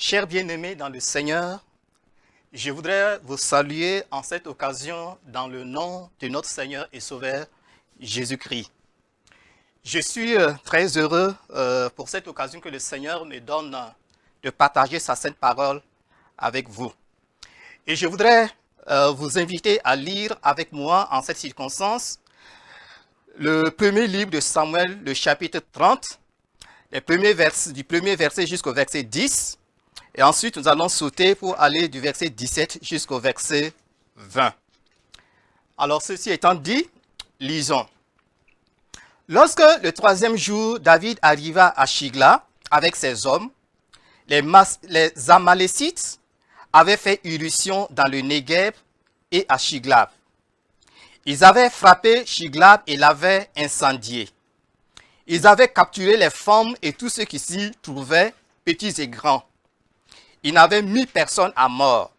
Chers bien-aimés dans le Seigneur, je voudrais vous saluer en cette occasion dans le nom de notre Seigneur et Sauveur Jésus-Christ. Je suis très heureux pour cette occasion que le Seigneur me donne de partager sa sainte parole avec vous. Et je voudrais vous inviter à lire avec moi en cette circonstance le premier livre de Samuel, le chapitre 30, du premier verset jusqu'au verset 10. Et ensuite, nous allons sauter pour aller du verset 17 jusqu'au verset 20. Alors, ceci étant dit, lisons. Lorsque le troisième jour, David arriva à Shigla avec ses hommes, les Amalécites avaient fait irruption dans le Négueb et à Shiglab. Ils avaient frappé Shiglab et l'avaient incendié. Ils avaient capturé les femmes et tous ceux qui s'y trouvaient, petits et grands. Ils n'avaient mis personne à mort,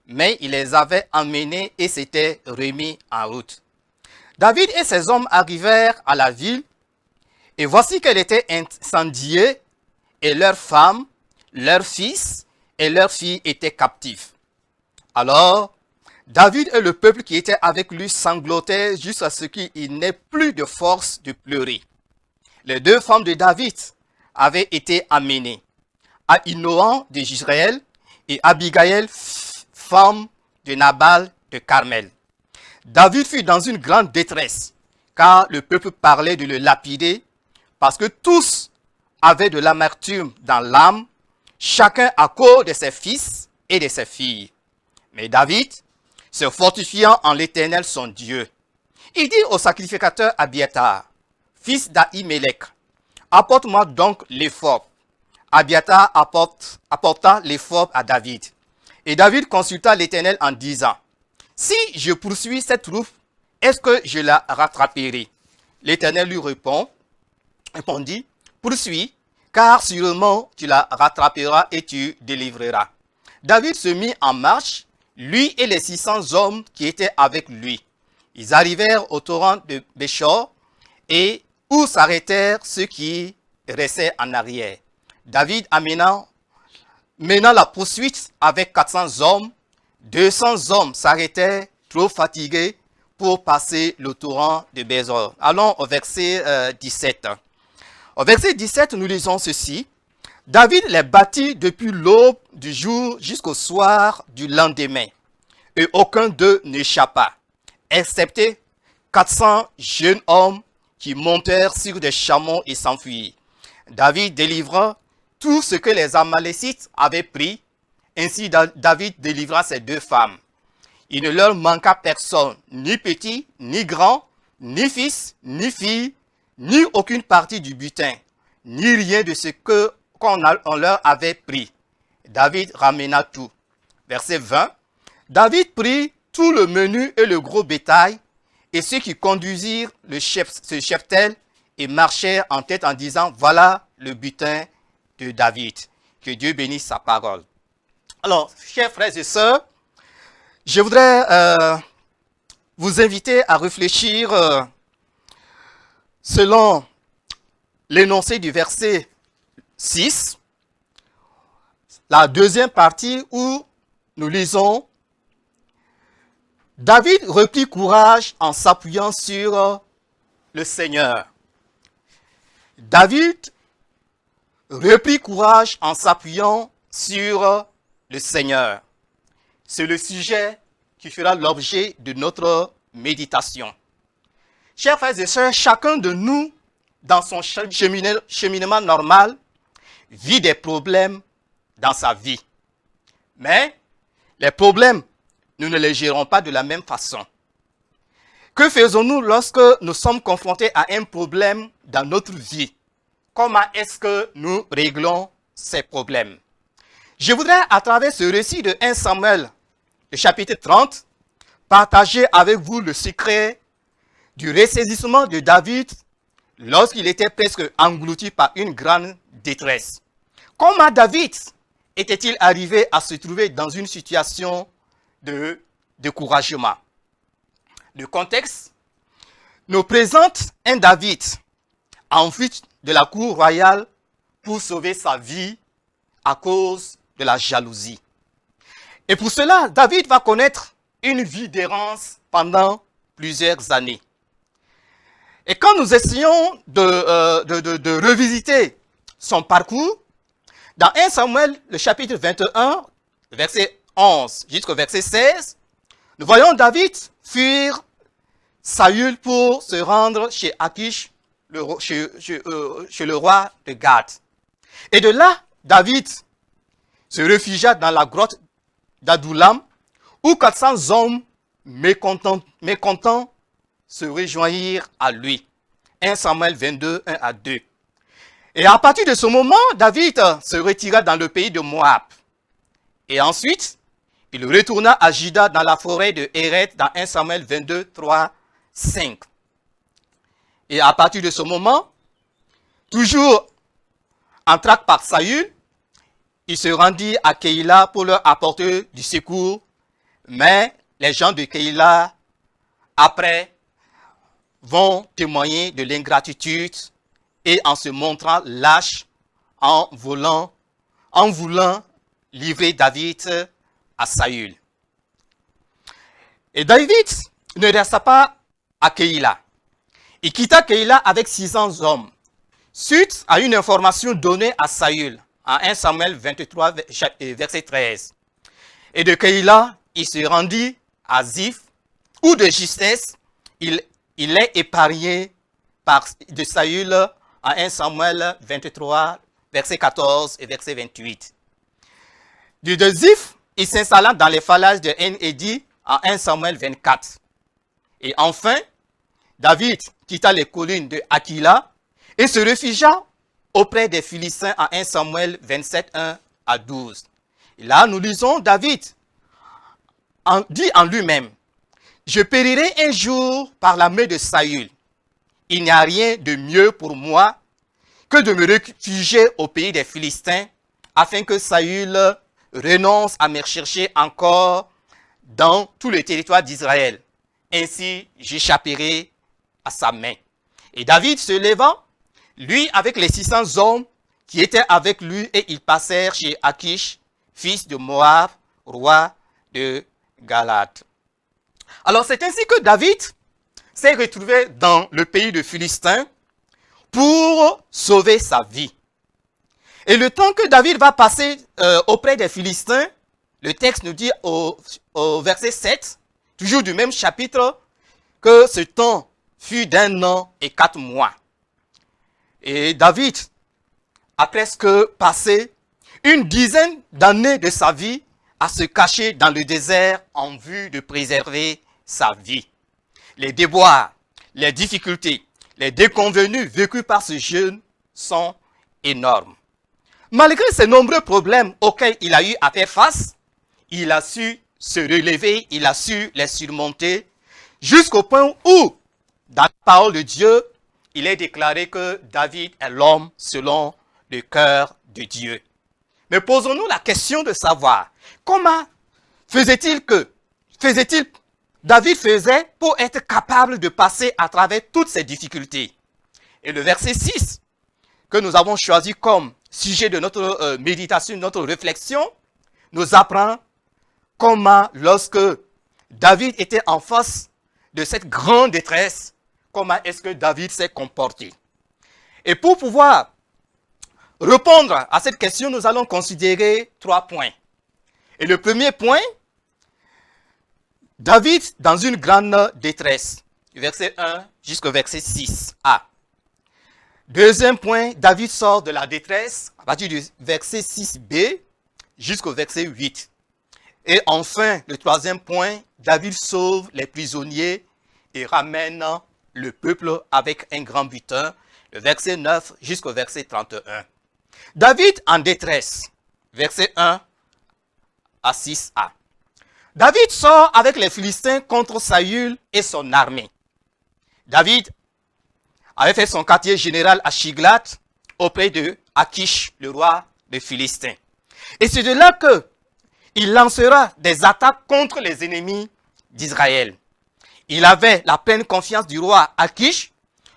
mais ils les avaient emmenés et s'étaient remis en route. David et ses hommes arrivèrent à la ville, et voici qu'elle était incendiée, et leurs femmes, leurs fils et leurs filles étaient captifs. Alors, David et le peuple qui était avec lui sanglotaient jusqu'à ce qu'il n'ait plus de force de pleurer. Les deux femmes de David avaient été amenées, Ahinoam de Jezreel et Abigail, femme de Nabal de Carmel. David fut dans une grande détresse, car le peuple parlait de le lapider, parce que tous avaient de l'amertume dans l'âme, chacun à cause de ses fils et de ses filles. Mais David, se fortifiant en l'Éternel son Dieu, il dit au sacrificateur Abiathar, fils d'Ahimelech, apporte-moi donc l'éphod. Abiathar apporta l'éphod à David. Et David consulta l'Éternel en disant, si je poursuis cette troupe, est-ce que je la rattraperai? L'Éternel lui répondit, poursuis, car sûrement tu la rattraperas et tu délivreras. David se mit en marche, lui et les 600 hommes qui étaient avec lui. Ils arrivèrent au torrent de Béchor et où s'arrêtèrent ceux qui restaient en arrière. David menant la poursuite avec 400 hommes, 200 hommes s'arrêtaient trop fatigués pour passer le torrent de Bézor. Allons au verset 17. Au verset 17, nous lisons ceci. David les battit depuis l'aube du jour jusqu'au soir du lendemain, et aucun d'eux n'échappa, excepté 400 jeunes hommes qui montèrent sur des chameaux et s'enfuirent. David délivra tout ce que les Amalécites avaient pris. Ainsi David délivra ses deux femmes. Il ne leur manqua personne, ni petit, ni grand, ni fils, ni fille, ni aucune partie du butin, ni rien de ce qu'on leur avait pris. David ramena tout. Verset 20. David prit tout le menu et le gros bétail, et ceux qui conduisirent ce cheptel et marchèrent en tête en disant, voilà le butin de David. Que Dieu bénisse sa parole. Alors, chers frères et sœurs, je voudrais vous inviter à réfléchir selon l'énoncé du verset 6, la deuxième partie où nous lisons « David reprit courage en s'appuyant sur le Seigneur. » David reprit courage en s'appuyant sur le Seigneur. C'est le sujet qui fera l'objet de notre méditation. Chers frères et sœurs, chacun de nous, dans son cheminement normal, vit des problèmes dans sa vie. Mais les problèmes, nous ne les gérons pas de la même façon. Que faisons-nous lorsque nous sommes confrontés à un problème dans notre vie? Comment est-ce que nous réglons ces problèmes? Je voudrais, à travers ce récit de 1 Samuel, le chapitre 30, partager avec vous le secret du ressaisissement de David lorsqu'il était presque englouti par une grande détresse. Comment David était-il arrivé à se trouver dans une situation de découragement? Le contexte nous présente un David en fuite de la cour royale pour sauver sa vie à cause de la jalousie. Et pour cela, David va connaître une vie d'errance pendant plusieurs années. Et quand nous essayons de revisiter son parcours, dans 1 Samuel, le chapitre 21, verset 11 jusqu'au verset 16, nous voyons David fuir Saül pour se rendre chez Akish, chez le roi de Gath. Et de là, David se réfugia dans la grotte d'Adullam, où 400 hommes mécontents se rejoignirent à lui. 1 Samuel 22, 1 à 2. Et à partir de ce moment, David se retira dans le pays de Moab. Et ensuite, il retourna à Juda dans la forêt de Héret dans 1 Samuel 22, 3, 5. Et à partir de ce moment, toujours en traque par Saül, il se rendit à Keïla pour leur apporter du secours. Mais les gens de Keïla, après, vont témoigner de l'ingratitude et en se montrant lâches, en voulant livrer David à Saül. Et David ne resta pas à Keïla. Il quitta Keïla avec 600 hommes, suite à une information donnée à Saül en 1 Samuel 23, verset 13. Et de Keïla, il se rendit à Ziph, où de justesse, il est épargné de Saül en 1 Samuel 23, verset 14 et verset 28. De Ziph, il s'installa dans les falaises de En-Edi en 1 Samuel 24. Et enfin, David quitta les collines de Aquila et se réfugia auprès des Philistins en 1 Samuel 27, 1 à 12. Et là, nous lisons David dit en lui-même, « Je périrai un jour par la main de Saül. Il n'y a rien de mieux pour moi que de me réfugier au pays des Philistins, afin que Saül renonce à me rechercher encore dans tout le territoire d'Israël. Ainsi, j'échapperai à sa main. » Et David se levant, lui avec les 600 hommes qui étaient avec lui, et ils passèrent chez Akish, fils de Moab, roi de Galate. Alors c'est ainsi que David s'est retrouvé dans le pays de Philistins pour sauver sa vie. Et le temps que David va passer auprès des Philistins, le texte nous dit au verset 7, toujours du même chapitre, que ce temps fut d'1 an et 4 mois. Et David a presque passé une dizaine d'années de sa vie à se cacher dans le désert en vue de préserver sa vie. Les déboires, les difficultés, les déconvenues vécues par ce jeune sont énormes. Malgré ces nombreux problèmes auxquels il a eu à faire face, il a su se relever, il a su les surmonter, jusqu'au point où, dans la parole de Dieu, il est déclaré que David est l'homme selon le cœur de Dieu. Mais posons-nous la question de savoir, comment David faisait pour être capable de passer à travers toutes ces difficultés? Et le verset 6, que nous avons choisi comme sujet de notre méditation, de notre réflexion, nous apprend comment, lorsque David était en face de cette grande détresse, comment est-ce que David s'est comporté. Et pour pouvoir répondre à cette question, nous allons considérer 3 points. Et le premier point, David dans une grande détresse, verset 1 jusqu'au verset 6a. Deuxième point, David sort de la détresse à partir du verset 6b jusqu'au verset 8. Et enfin, le troisième point, David sauve les prisonniers et ramène le peuple avec un grand butin, le verset 9 jusqu'au verset 31. David en détresse, verset 1 à 6a. David sort avec les Philistins contre Saül et son armée. David avait fait son quartier général à Shiglath auprès de Akish, le roi des Philistins. Et c'est de là qu'il lancera des attaques contre les ennemis d'Israël. Il avait la pleine confiance du roi Akish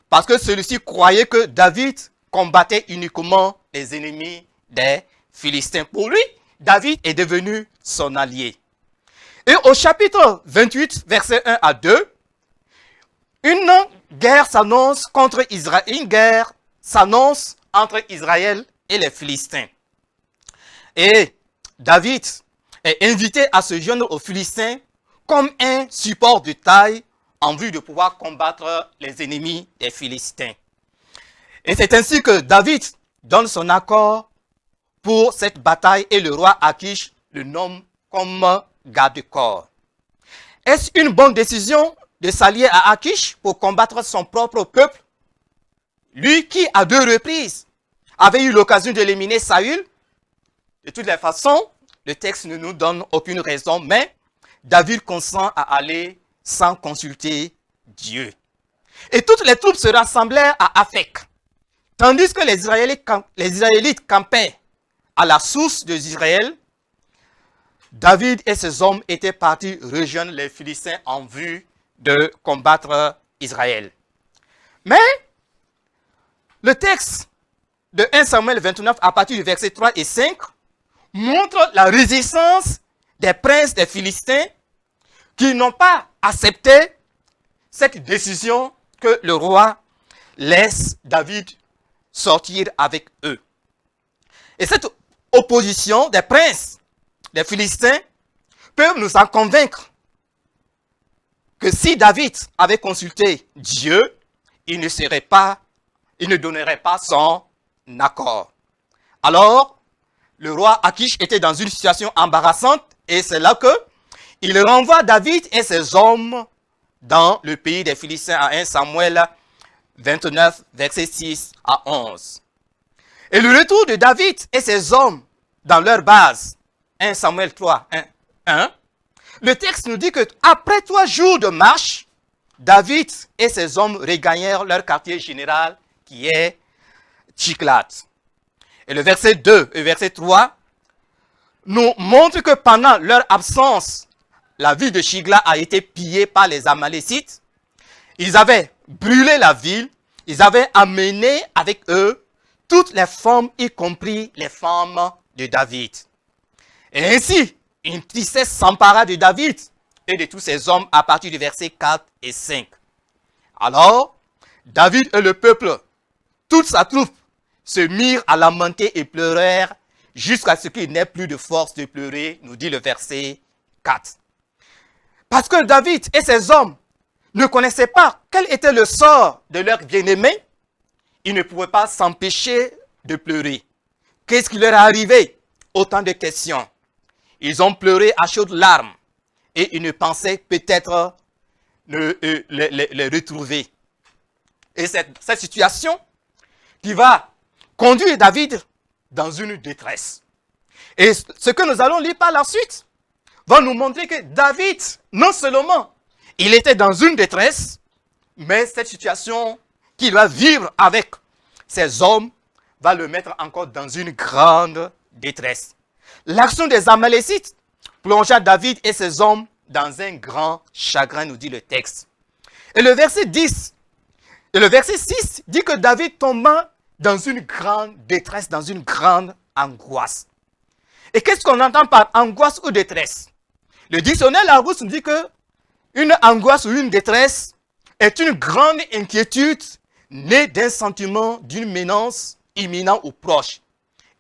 parce que celui-ci croyait que David combattait uniquement les ennemis des Philistins. Pour lui, David est devenu son allié. Et au chapitre 28, versets 1 à 2, une guerre s'annonce contre Israël, une guerre s'annonce entre Israël et les Philistins. Et David est invité à se joindre aux Philistins comme un support de taille en vue de pouvoir combattre les ennemis des Philistins. Et c'est ainsi que David donne son accord pour cette bataille et le roi Akish le nomme comme garde-corps. Est-ce une bonne décision de s'allier à Akish pour combattre son propre peuple? Lui qui, à 2 reprises, avait eu l'occasion d'éliminer Saül. De toutes les façons, le texte ne nous donne aucune raison, mais David consent à aller sans consulter Dieu. Et toutes les troupes se rassemblèrent à Aphek, tandis que les Israélites campaient à la source d'Israël. David et ses hommes étaient partis rejoindre les Philistins en vue de combattre Israël. Mais le texte de 1 Samuel 29 à partir du verset 3 et 5 montre la résistance des princes des Philistins qui n'ont pas accepté cette décision que le roi laisse David sortir avec eux. Et cette opposition des princes des Philistins peut nous en convaincre que si David avait consulté Dieu, il ne donnerait pas son accord. Alors, le roi Akish était dans une situation embarrassante et c'est là que il renvoie David et ses hommes dans le pays des Philistins à 1 Samuel 29, versets 6 à 11. Et le retour de David et ses hommes dans leur base, 1 Samuel 3, 1, le texte nous dit que après 3 jours de marche, David et ses hommes regagnèrent leur quartier général qui est Tchiklat. Et le verset 2 et verset 3 nous montrent que pendant leur absence, la ville de Tchiklat a été pillée par les Amalécites. Ils avaient brûlé la ville, ils avaient amené avec eux toutes les femmes, y compris les femmes de David. Et ainsi, une tristesse s'empara de David et de tous ses hommes à partir du verset 4 et 5. Alors, David et le peuple, toute sa troupe, se mirent à lamenter et pleurèrent jusqu'à ce qu'il n'ait plus de force de pleurer, nous dit le verset 4. Parce que David et ses hommes ne connaissaient pas quel était le sort de leur bien-aimé, ils ne pouvaient pas s'empêcher de pleurer. Qu'est-ce qui leur est arrivé? Autant de questions. Ils ont pleuré à chaudes larmes et ils ne pensaient peut-être les retrouver. Et cette situation qui va conduire David dans une détresse. Et ce que nous allons lire par la suite va nous montrer que David, non seulement il était dans une détresse, mais cette situation qu'il va vivre avec ses hommes va le mettre encore dans une grande détresse. L'action des Amalécites plongea David et ses hommes dans un grand chagrin, nous dit le texte. Et le verset 10 et le verset 6 dit que David tomba dans une grande détresse, dans une grande angoisse. Et qu'est-ce qu'on entend par angoisse ou détresse? Le dictionnaire Larousse nous dit que une angoisse ou une détresse est une grande inquiétude née d'un sentiment d'une menace imminente ou proche.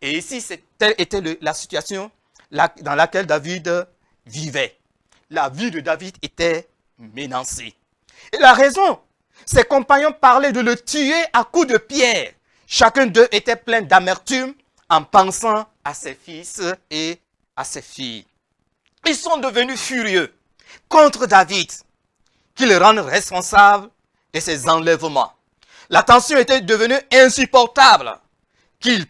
Et ici, telle était la situation dans laquelle David vivait. La vie de David était menacée. Et la raison, ses compagnons parlaient de le tuer à coups de pierre. Chacun d'eux était plein d'amertume en pensant à ses fils et à ses filles. Ils sont devenus furieux contre David, qui le rendent responsable de ses enlèvements. La tension était devenue insupportable, qu'ils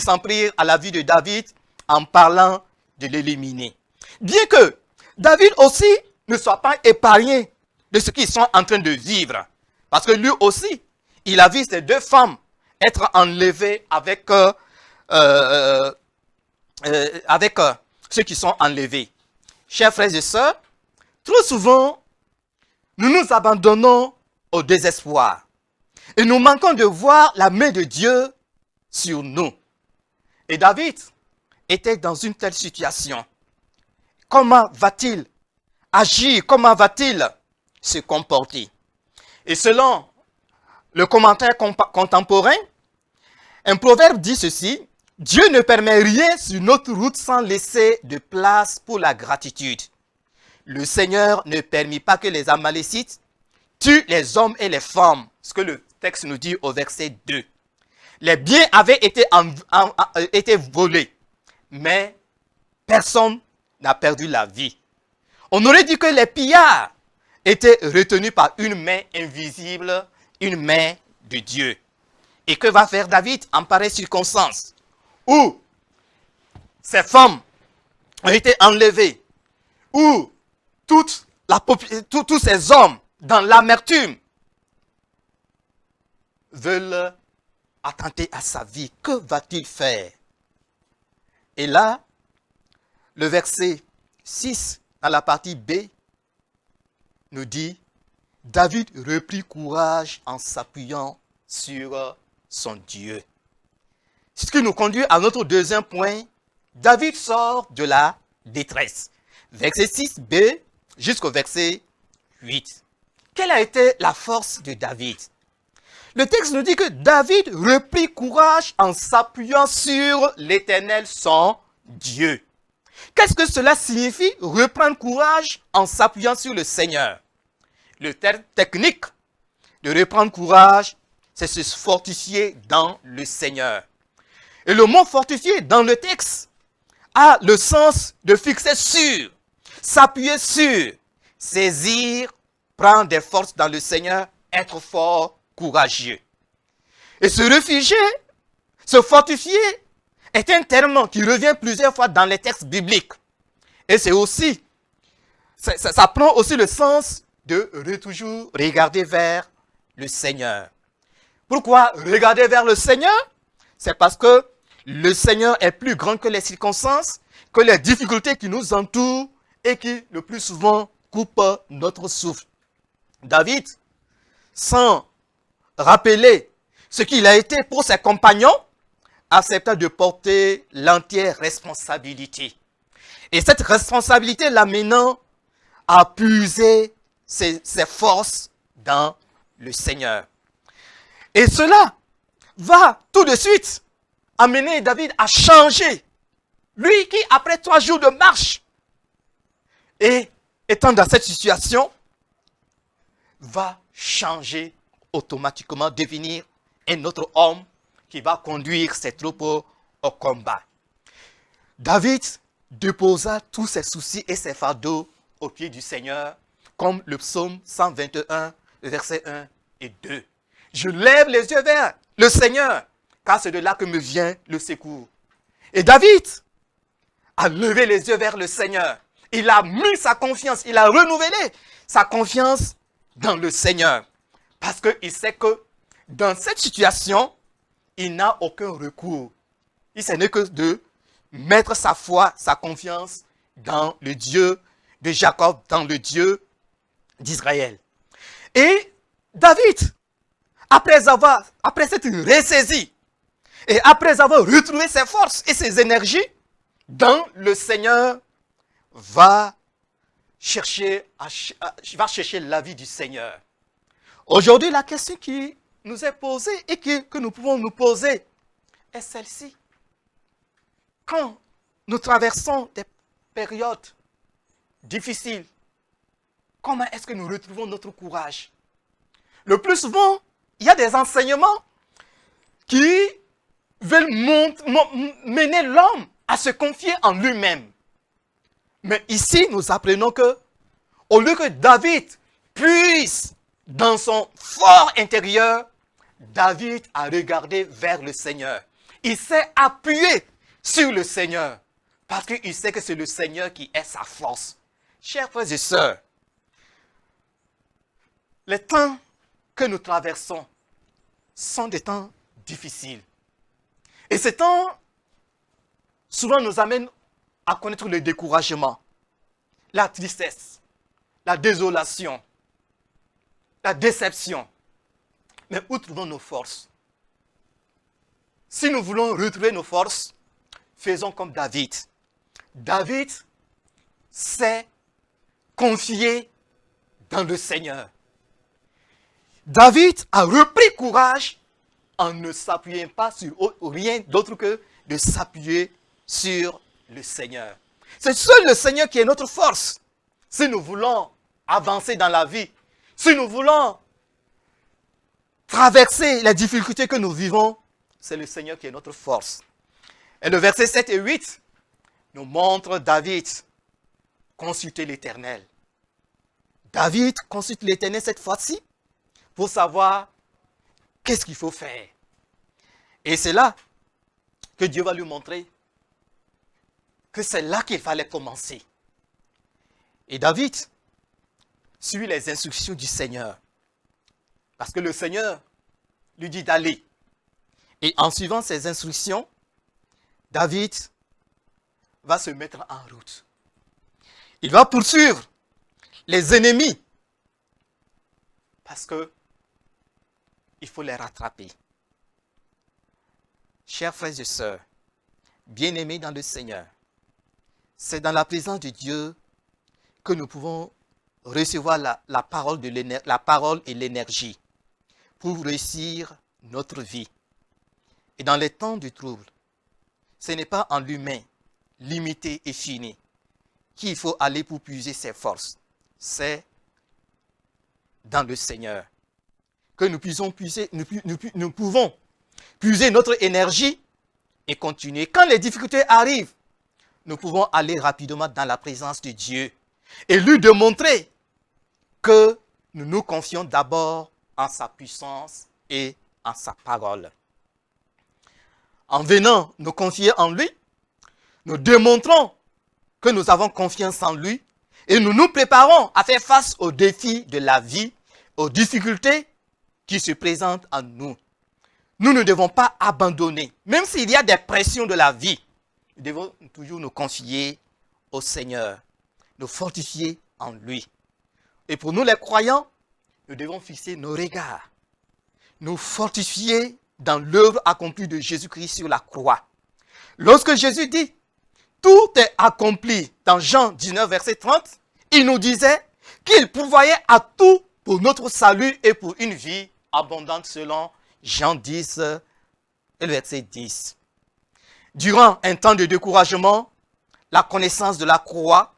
s'en prirent à la vie de David en parlant de l'éliminer. Bien que David aussi ne soit pas épargné de ce qu'ils sont en train de vivre, parce que lui aussi, il a vu ces 2 femmes être enlevées avec ceux qui sont enlevés. Chers frères et sœurs, trop souvent, nous nous abandonnons au désespoir et nous manquons de voir la main de Dieu sur nous. Et David était dans une telle situation, comment va-t-il agir? Comment va-t-il se comporter? Et selon le commentaire contemporain, un proverbe dit ceci: Dieu ne permet rien sur notre route sans laisser de place pour la gratitude. Le Seigneur ne permit pas que les Amalécites tuent les hommes et les femmes, ce que le texte nous dit au verset 2. Les biens avaient été volés, mais personne n'a perdu la vie. On aurait dit que les pillards étaient retenus par une main invisible, une main de Dieu. Et que va faire David en pareille circonstance où ces femmes ont été enlevées, où tous ces hommes dans l'amertume veulent attenter à sa vie? Que va-t-il faire? Et là, le verset 6, dans la partie B, nous dit: David reprit courage en s'appuyant sur son Dieu. Ce qui nous conduit à notre deuxième point. David sort de la détresse. Verset 6b jusqu'au verset 8. Quelle a été la force de David? Le texte nous dit que David reprit courage en s'appuyant sur l'Éternel, son Dieu. Qu'est-ce que cela signifie, reprendre courage en s'appuyant sur le Seigneur? Le terme technique de reprendre courage, c'est se fortifier dans le Seigneur. Et le mot fortifier dans le texte a le sens de fixer sur, s'appuyer sur, saisir, prendre des forces dans le Seigneur, être fort, courageux. Et se réfugier, se fortifier, est un terme qui revient plusieurs fois dans les textes bibliques. Et c'est aussi, ça prend aussi le sens de toujours regarder vers le Seigneur. Pourquoi regarder vers le Seigneur? C'est parce que le Seigneur est plus grand que les circonstances, que les difficultés qui nous entourent et qui, le plus souvent, coupent notre souffle. David, sans rappeler ce qu'il a été pour ses compagnons, accepta de porter l'entière responsabilité. Et cette responsabilité l'amenant à puiser ses forces dans le Seigneur. Et cela va tout de suite amener David à changer. Lui qui, après 3 jours de marche, et étant dans cette situation, va changer automatiquement, devenir un autre homme qui va conduire ses troupes au combat. David déposa tous ses soucis et ses fardeaux aux pieds du Seigneur, comme le psaume 121, versets 1 et 2. Je lève les yeux vers le Seigneur, car c'est de là que me vient le secours. Et David a levé les yeux vers le Seigneur. Il a mis sa confiance, il a renouvelé sa confiance dans le Seigneur. Parce qu'il sait que dans cette situation, il n'a aucun recours. Il n'est que de mettre sa foi, sa confiance dans le Dieu de Jacob, dans le Dieu d'Israël. Et David, après s'être ressaisi, et après avoir retrouvé ses forces et ses énergies, dans le Seigneur, va chercher l'avis du Seigneur. Aujourd'hui, la question qui nous est posée et que nous pouvons nous poser est celle-ci. Quand nous traversons des périodes difficiles, comment est-ce que nous retrouvons notre courage? Le plus souvent, il y a des enseignements qui veulent mener l'homme à se confier en lui-même. Mais ici, nous apprenons que, au lieu que David puisse, dans son fort intérieur, David a regardé vers le Seigneur. Il s'est appuyé sur le Seigneur, parce qu'il sait que c'est le Seigneur qui est sa force. Chers frères et sœurs, les temps que nous traversons sont des temps difficiles. Et ces temps, souvent, nous amènent à connaître le découragement, la tristesse, la désolation, la déception. Mais où trouvons nos forces? Si nous voulons retrouver nos forces, faisons comme David. David s'est confié dans le Seigneur. David a repris courage en ne s'appuyant pas sur rien d'autre que de s'appuyer sur le Seigneur. C'est seul le Seigneur qui est notre force. Si nous voulons avancer dans la vie, si nous voulons traverser les difficultés que nous vivons, c'est le Seigneur qui est notre force. Et le verset 7 et 8 nous montre David consulter l'Éternel. David consulte l'Éternel cette fois-ci pour savoir qu'est-ce qu'il faut faire. Et c'est là que Dieu va lui montrer que c'est là qu'il fallait commencer. Et David suit les instructions du Seigneur. Parce que le Seigneur lui dit d'aller. Et en suivant ses instructions, David va se mettre en route. Il va poursuivre les ennemis. Parce que il faut les rattraper. Chers frères et sœurs, bien-aimés dans le Seigneur, c'est dans la présence de Dieu que nous pouvons recevoir la parole et l'énergie pour réussir notre vie. Et dans les temps de trouble, ce n'est pas en l'humain, limité et fini, qu'il faut aller pour puiser ses forces. C'est dans le Seigneur que nous pouvons puiser notre énergie et continuer. Quand les difficultés arrivent, nous pouvons aller rapidement dans la présence de Dieu et lui démontrer que nous nous confions d'abord en sa puissance et en sa parole. En venant nous confier en lui, nous démontrons que nous avons confiance en lui et nous nous préparons à faire face aux défis de la vie, aux difficultés qui se présentent à nous. Nous ne devons pas abandonner, même s'il y a des pressions de la vie. Nous devons toujours nous confier au Seigneur, nous fortifier en lui. Et pour nous les croyants, nous devons fixer nos regards, nous fortifier dans l'œuvre accomplie de Jésus-Christ sur la croix. Lorsque Jésus dit « Tout est accompli » dans Jean 19, verset 30, il nous disait qu'il pourvoyait à tout pour notre salut et pour une vie abondante selon Jean 10 et le verset 10. Durant un temps de découragement, la connaissance de la croix,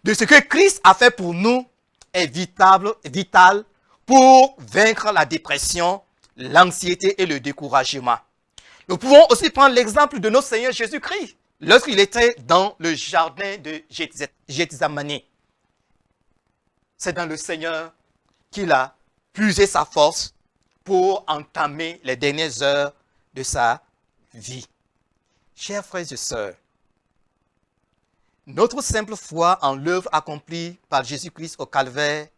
de ce que Christ a fait pour nous, est vitale pour vaincre la dépression, l'anxiété et le découragement. Nous pouvons aussi prendre l'exemple de notre Seigneur Jésus-Christ lorsqu'il était dans le jardin de Gethsémani. C'est dans le Seigneur qu'il a puisé sa force pour entamer les dernières heures de sa vie. Chers frères et sœurs, notre simple foi en l'œuvre accomplie par Jésus-Christ au Calvaire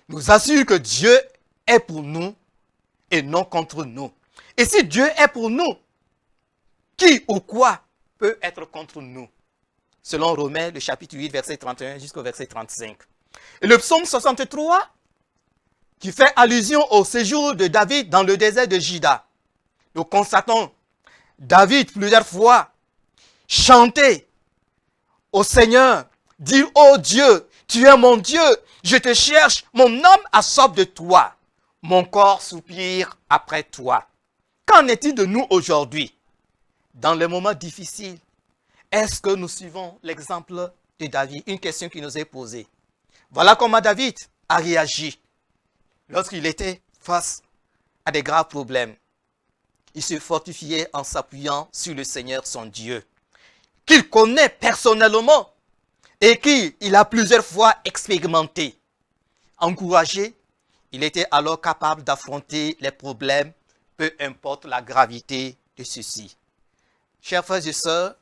nous assure que Dieu est pour nous et non contre nous. Et si Dieu est pour nous, qui ou quoi peut être contre nous? Selon Romains, le chapitre 8, verset 31 jusqu'au verset 35. Et le psaume 63, qui fait allusion au séjour de David dans le désert de Juda. Nous constatons David plusieurs fois chanter au Seigneur, dire « Oh Dieu, tu es mon Dieu, je te cherche, mon âme a soif de toi, mon corps soupire après toi. » Qu'en est-il de nous aujourd'hui? Dans les moments difficiles, est-ce que nous suivons l'exemple de David? Une question qui nous est posée. Voilà comment David a réagi lorsqu'il était face à des graves problèmes. Il se fortifiait en s'appuyant sur le Seigneur son Dieu, qu'il connaît personnellement et qu'il a plusieurs fois expérimenté. Encouragé, il était alors capable d'affronter les problèmes, peu importe la gravité de ceux-ci. Chers frères et sœurs,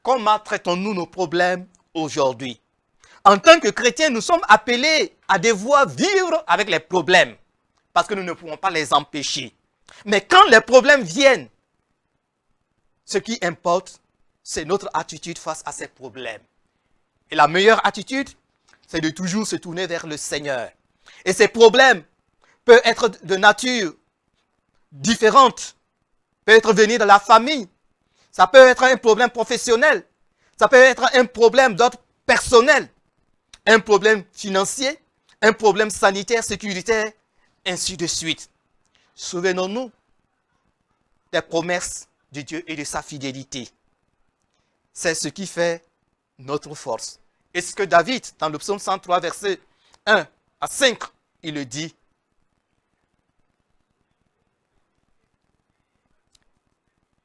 comment traitons-nous nos problèmes aujourd'hui? En tant que chrétiens, nous sommes appelés à devoir vivre avec les problèmes, parce que nous ne pouvons pas les empêcher. Mais quand les problèmes viennent, ce qui importe, c'est notre attitude face à ces problèmes. Et la meilleure attitude, c'est de toujours se tourner vers le Seigneur. Et ces problèmes peuvent être de nature différente, peuvent venir de la famille, Ça peut être un problème professionnel. Ça peut être un problème d'ordre personnel. Un problème financier. Un problème sanitaire, sécuritaire, ainsi de suite. Souvenons-nous des promesses de Dieu et de sa fidélité. C'est ce qui fait notre force. Et ce que David, dans le psaume 103, verset 1 à 5, il le dit.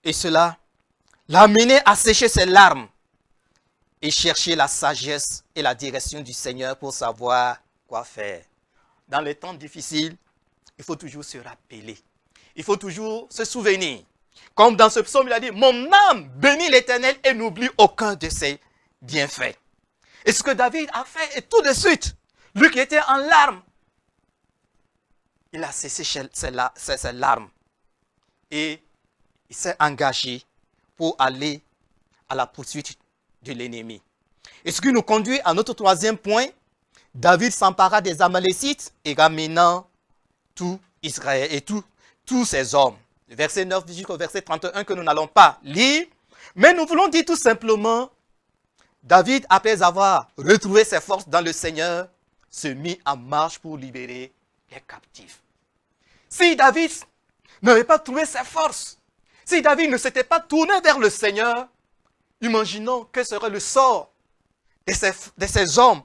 Et cela l'a mené à sécher ses larmes et chercher la sagesse et la direction du Seigneur pour savoir quoi faire. Dans les temps difficiles, il faut toujours se rappeler. Il faut toujours se souvenir. Comme dans ce psaume, il a dit, mon âme bénit l'Éternel et n'oublie aucun de ses bienfaits. Et ce que David a fait, et tout de suite, lui qui était en larmes, il a cessé ses larmes. Et il s'est engagé pour aller à la poursuite de l'ennemi. Et ce qui nous conduit à notre troisième point, David s'empara des Amalécites et ramenant tout Israël et tous ses hommes. Verset 9 jusqu'au verset 31 que nous n'allons pas lire. Mais nous voulons dire tout simplement, David, après avoir retrouvé ses forces dans le Seigneur, se mit en marche pour libérer les captifs. Si David n'avait pas trouvé ses forces, si David ne s'était pas tourné vers le Seigneur, imaginons quel serait le sort de ces hommes,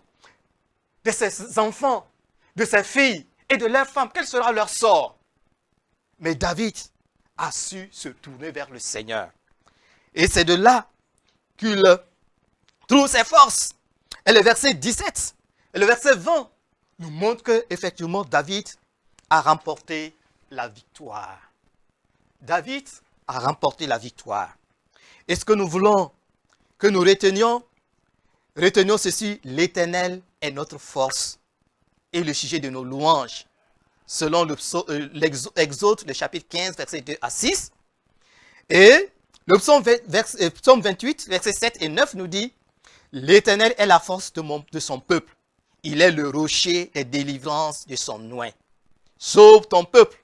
de ces enfants, de ces filles et de leurs femmes. Quel sera leur sort? Mais David a su se tourner vers le Seigneur. Et c'est de là qu'il trouve ses forces. Et le verset 17 et le verset 20 nous montrent qu'effectivement David a remporté la victoire. David a remporté la victoire. Et ce que nous voulons que nous retenions ceci, l'Éternel est notre force et le sujet de nos louanges. Selon l'Exode, le chapitre 15, versets 2 à 6. Et le psaume 28, versets 7 et 9 nous dit, l'Éternel est la force de son peuple. Il est le rocher des délivrances de son oint. Sauve ton peuple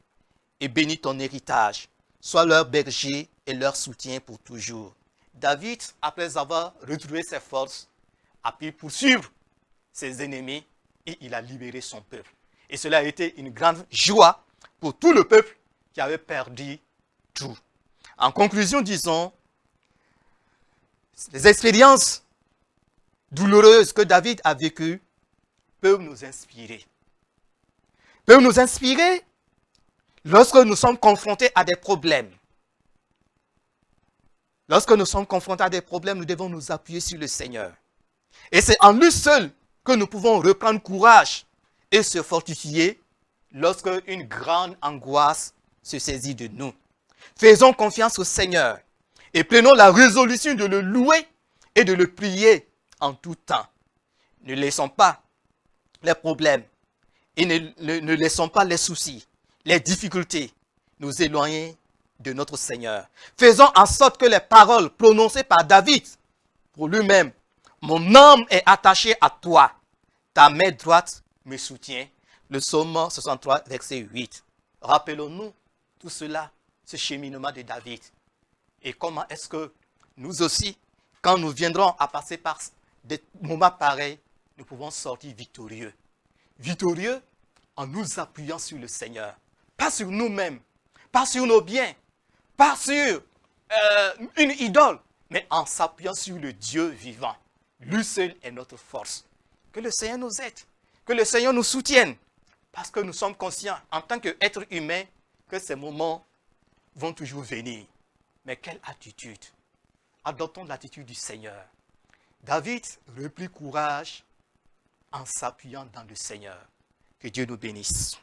et bénis ton héritage. Sois leur berger et leur soutien pour toujours. David, après avoir retrouvé ses forces, a pu poursuivre ses ennemis et il a libéré son peuple. Et cela a été une grande joie pour tout le peuple qui avait perdu tout. En conclusion, disons, les expériences douloureuses que David a vécues peuvent nous inspirer. Peuvent nous inspirer lorsque nous sommes confrontés à des problèmes. Lorsque nous sommes confrontés à des problèmes, nous devons nous appuyer sur le Seigneur. Et c'est en lui seul que nous pouvons reprendre courage et se fortifier lorsque une grande angoisse se saisit de nous. Faisons confiance au Seigneur et prenons la résolution de le louer et de le prier en tout temps. Ne laissons pas les problèmes et ne laissons pas les soucis, les difficultés nous éloigner de notre Seigneur. Faisons en sorte que les paroles prononcées par David pour lui-même, mon âme est attachée à toi, ta main droite me soutient. Le psaume 63, verset 8. Rappelons-nous tout cela, ce cheminement de David. Et comment est-ce que nous aussi, quand nous viendrons à passer par des moments pareils, nous pouvons sortir victorieux. Victorieux en nous appuyant sur le Seigneur. Pas sur nous-mêmes, pas sur nos biens, pas sur une idole, mais en s'appuyant sur le Dieu vivant. Lui seul est notre force. Que le Seigneur nous aide, que le Seigneur nous soutienne, parce que nous sommes conscients en tant qu'êtres humains que ces moments vont toujours venir. Mais quelle attitude? Adoptons l'attitude du Seigneur. David reprit courage en s'appuyant dans le Seigneur. Que Dieu nous bénisse.